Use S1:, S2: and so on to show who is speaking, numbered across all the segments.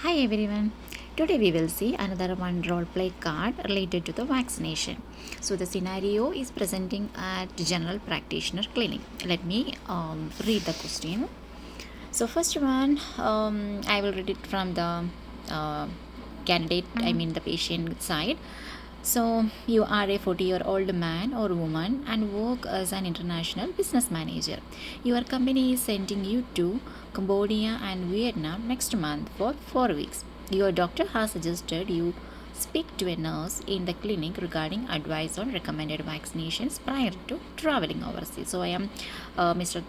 S1: Hi everyone. Today we will see another one role play card related to the vaccination. So the scenario is presenting at general practitioner clinic. Let me read the question. So first one, I will read it from the candidate, I mean the patient side. So you are a 40-year-old man or woman and work as an international business manager. Your company is sending you to Cambodia and Vietnam next month for 4 weeks. Your doctor has suggested you speak to a nurse in the clinic regarding advice on recommended vaccinations prior to traveling overseas. So I am Mr.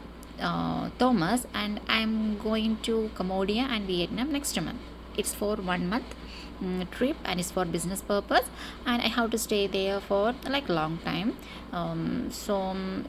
S1: Thomas and I am going to Cambodia and Vietnam next month. It's for 1 month trip and it's for business purpose, and I have to stay there for like long time.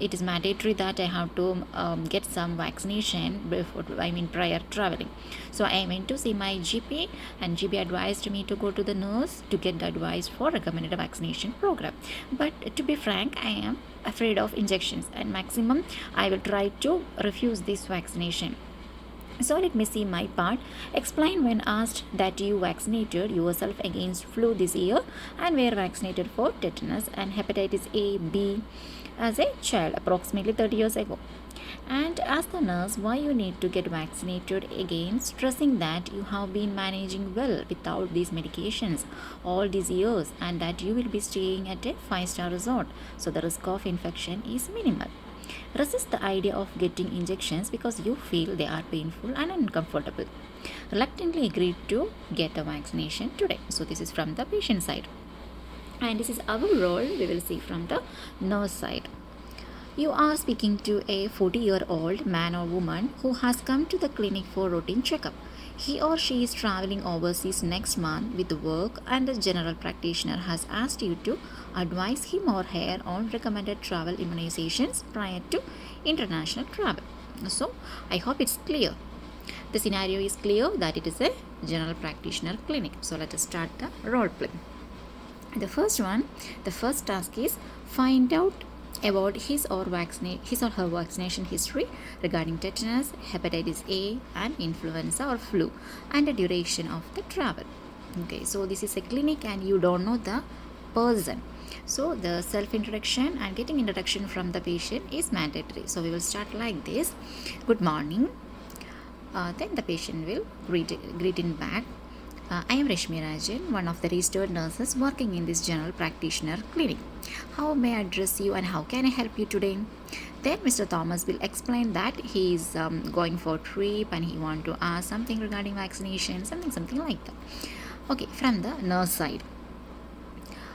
S1: It is mandatory that I have to get some vaccination before, I mean prior traveling. So I went to see my GP, and GP advised me to go to the nurse to get the advice for recommended vaccination program. But to be frank, I am afraid of injections, and maximum I will try to refuse this vaccination. So let me see my part. Explain when asked that you vaccinated yourself against flu this year and were vaccinated for tetanus and hepatitis A, B as a child approximately 30 years ago. And ask the nurse why you need to get vaccinated again, stressing that you have been managing well without these medications all these years and that you will be staying at a 5-star resort, so the risk of infection is minimal. Resist the idea of getting injections because you feel they are painful and uncomfortable. Reluctantly agreed to get the vaccination today. So, this is from the patient side. And this is our role, we will see from the nurse side. You are speaking to a 40-year-old man or woman who has come to the clinic for routine checkup. He or she is traveling overseas next month with work, and the general practitioner has asked you to advise him or her on recommended travel immunizations prior to international travel. So, I hope it's clear. The scenario is clear that it is a general practitioner clinic. So, let us start the role play. The first task is find out about his or her vaccination history regarding tetanus, hepatitis A, and influenza or flu, and the duration of the travel. Okay, so this is a clinic and you don't know the person. So the self introduction and getting introduction from the patient is mandatory. So we will start like this. Good morning. Then the patient will greet in back. I am Rashmi Rajan, one of the registered nurses working in this general practitioner clinic. How may I address you and how can I help you today? Then Mr. Thomas will explain that he is going for a trip and he want to ask something regarding vaccination, something like that. Okay, from the nurse side.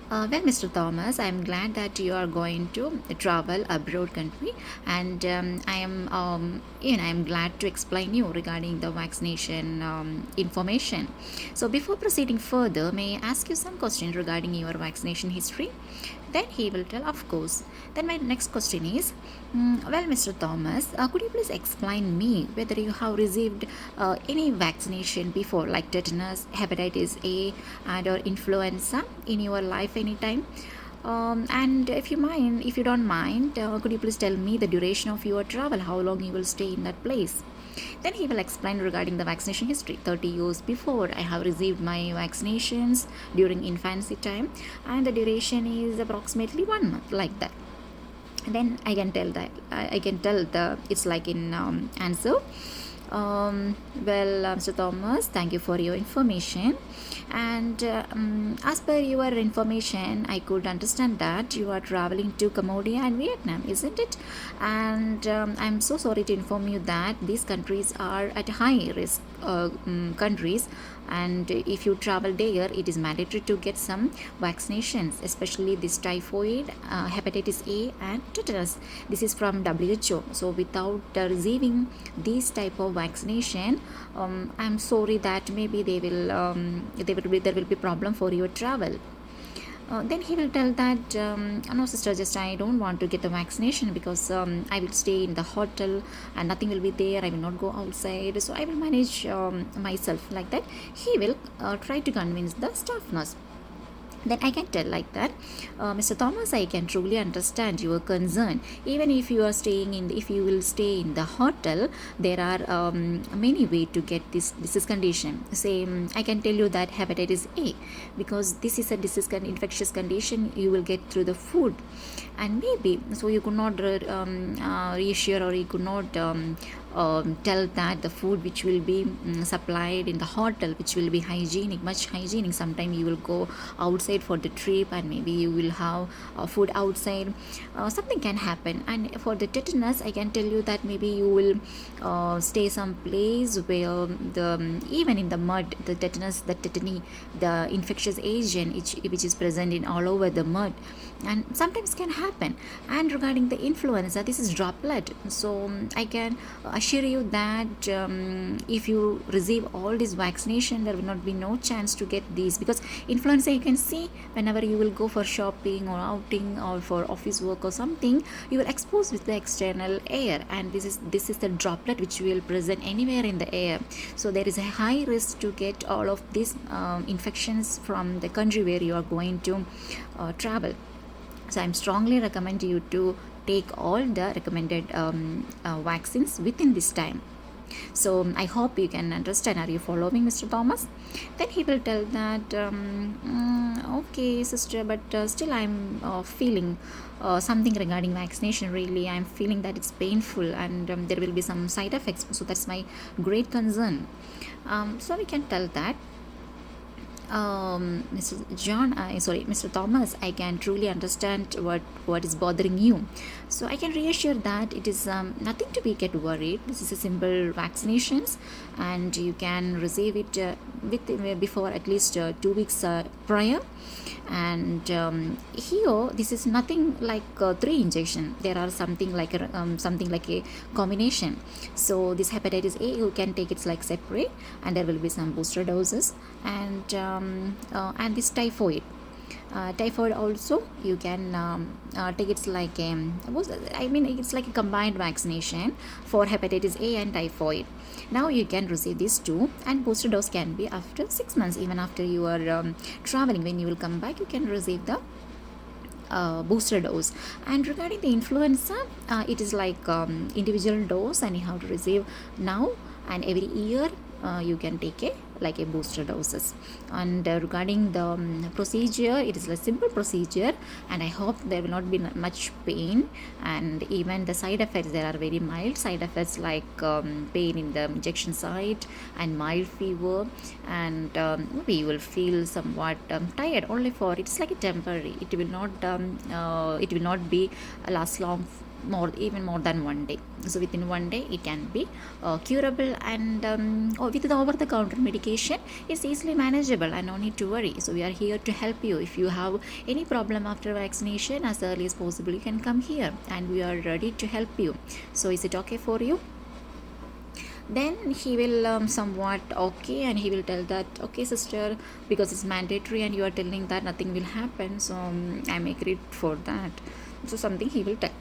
S1: Well, Mr. Thomas, I am glad that you are going to travel abroad country, and I am glad to explain you regarding the vaccination information. So, before proceeding further, may I ask you some questions regarding your vaccination history? Then he will tell, of course. Then my next question is, well, Mr. Thomas, could you please explain me whether you have received any vaccination before, like tetanus, hepatitis A, and or influenza in your life anytime? And if you don't mind, could you please tell me the duration of your travel, how long you will stay in that place? Then he will explain regarding the vaccination history. 30 years before, I have received my vaccinations during infancy time, and the duration is approximately 1 month, like that. Then I can tell the it's like in answer. Well, Mr. Thomas, thank you for your information. And as per your information, I could understand that you are traveling to Cambodia and Vietnam, isn't it? And I'm so sorry to inform you that these countries are at high risk countries, and if you travel there, it is mandatory to get some vaccinations, especially this typhoid, hepatitis A, and tetanus. This is from WHO. So without receiving this type of vaccination, I'm sorry that maybe there will be problem for your travel. Then he will tell that no sister, just I don't want to get the vaccination because I will stay in the hotel and nothing will be there, I will not go outside, so I will manage myself, like that he will try to convince the staff nurse. then I can tell like that, Mr. Thomas, I can truly understand your concern. Even if you are staying in, if you will stay in the hotel, there are many way to get this disease condition. Say, I can tell you that hepatitis A, because this is a disease infectious condition you will get through the food, and maybe so you could not reassure, or you could not tell that the food which will be supplied in the hotel, which will be hygienic, much hygienic. Sometimes you will go outside for the trip, and maybe you will have food outside. Something can happen. And for the tetanus, I can tell you that maybe you will stay some place where the even in the mud, the tetanus, the tetany, the infectious agent which is present in all over the mud, and sometimes can happen. And regarding the influenza, this is droplet. So I can assure you that if you receive all this vaccination, there will not be no chance to get these, because influenza, you can see whenever you will go for shopping or outing or for office work or something, you will expose with the external air, and this is the droplet which will present anywhere in the air. So there is a high risk to get all of these infections from the country where you are going to travel. So I'm strongly recommend you to take all the recommended vaccines within this time. So I hope you can understand. Are you following, Mr. Thomas? Then he will tell that, okay, sister, but still I'm feeling something regarding vaccination. Really, I'm feeling that it's painful, and there will be some side effects. So that's my great concern. So we can tell that, Mr. Thomas, I can truly understand what is bothering you. So I can reassure that it is nothing to be get worried. This is a simple vaccinations, and you can receive it before at least 2 weeks prior. And here, this is nothing like 3 injection. There are something like a combination. So this hepatitis A, you can take it like separate, and there will be some booster doses. And this typhoid also you can take it like it's like a combined vaccination for hepatitis A and typhoid. Now you can receive these two, and booster dose can be after 6 months. Even after you are traveling, when you will come back, you can receive the booster dose. And regarding the influenza, it is like individual dose, and you have to receive now and every year. You can take a booster doses. And regarding the procedure, it is a simple procedure, and I hope there will not be much pain. And even the side effects, there are very mild side effects, like pain in the injection site and mild fever, and maybe you will feel somewhat tired only for it's like a temporary. It will not be last long, more than 1 day. So within 1 day it can be curable, and with the over the counter medication, it's easily manageable and no need to worry. So we are here to help you. If you have any problem after vaccination, as early as possible you can come here, and we are ready to help you. So is it okay for you? Then he will somewhat okay, and he will tell that, okay sister, because it's mandatory and you are telling that nothing will happen, so I'm agreed for that. So something he will tell.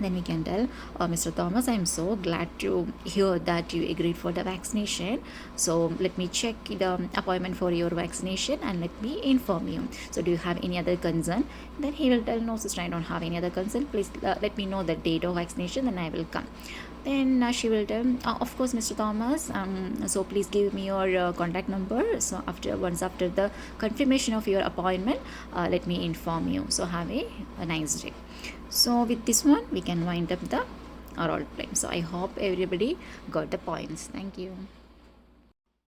S1: Then we can tell, Mr. Thomas, I'm so glad to hear that you agreed for the vaccination. So let me check the appointment for your vaccination, and let me inform you. So do you have any other concern? Then he will tell, no sister, I don't have any other concern. Please let me know the date of vaccination, then I will come. Then she will tell, of course, Mr. Thomas, so please give me your contact number. So once after the confirmation of your appointment, let me inform you. So have a nice day. So with this one, we can wind up the role play. So I hope everybody got the points. Thank you.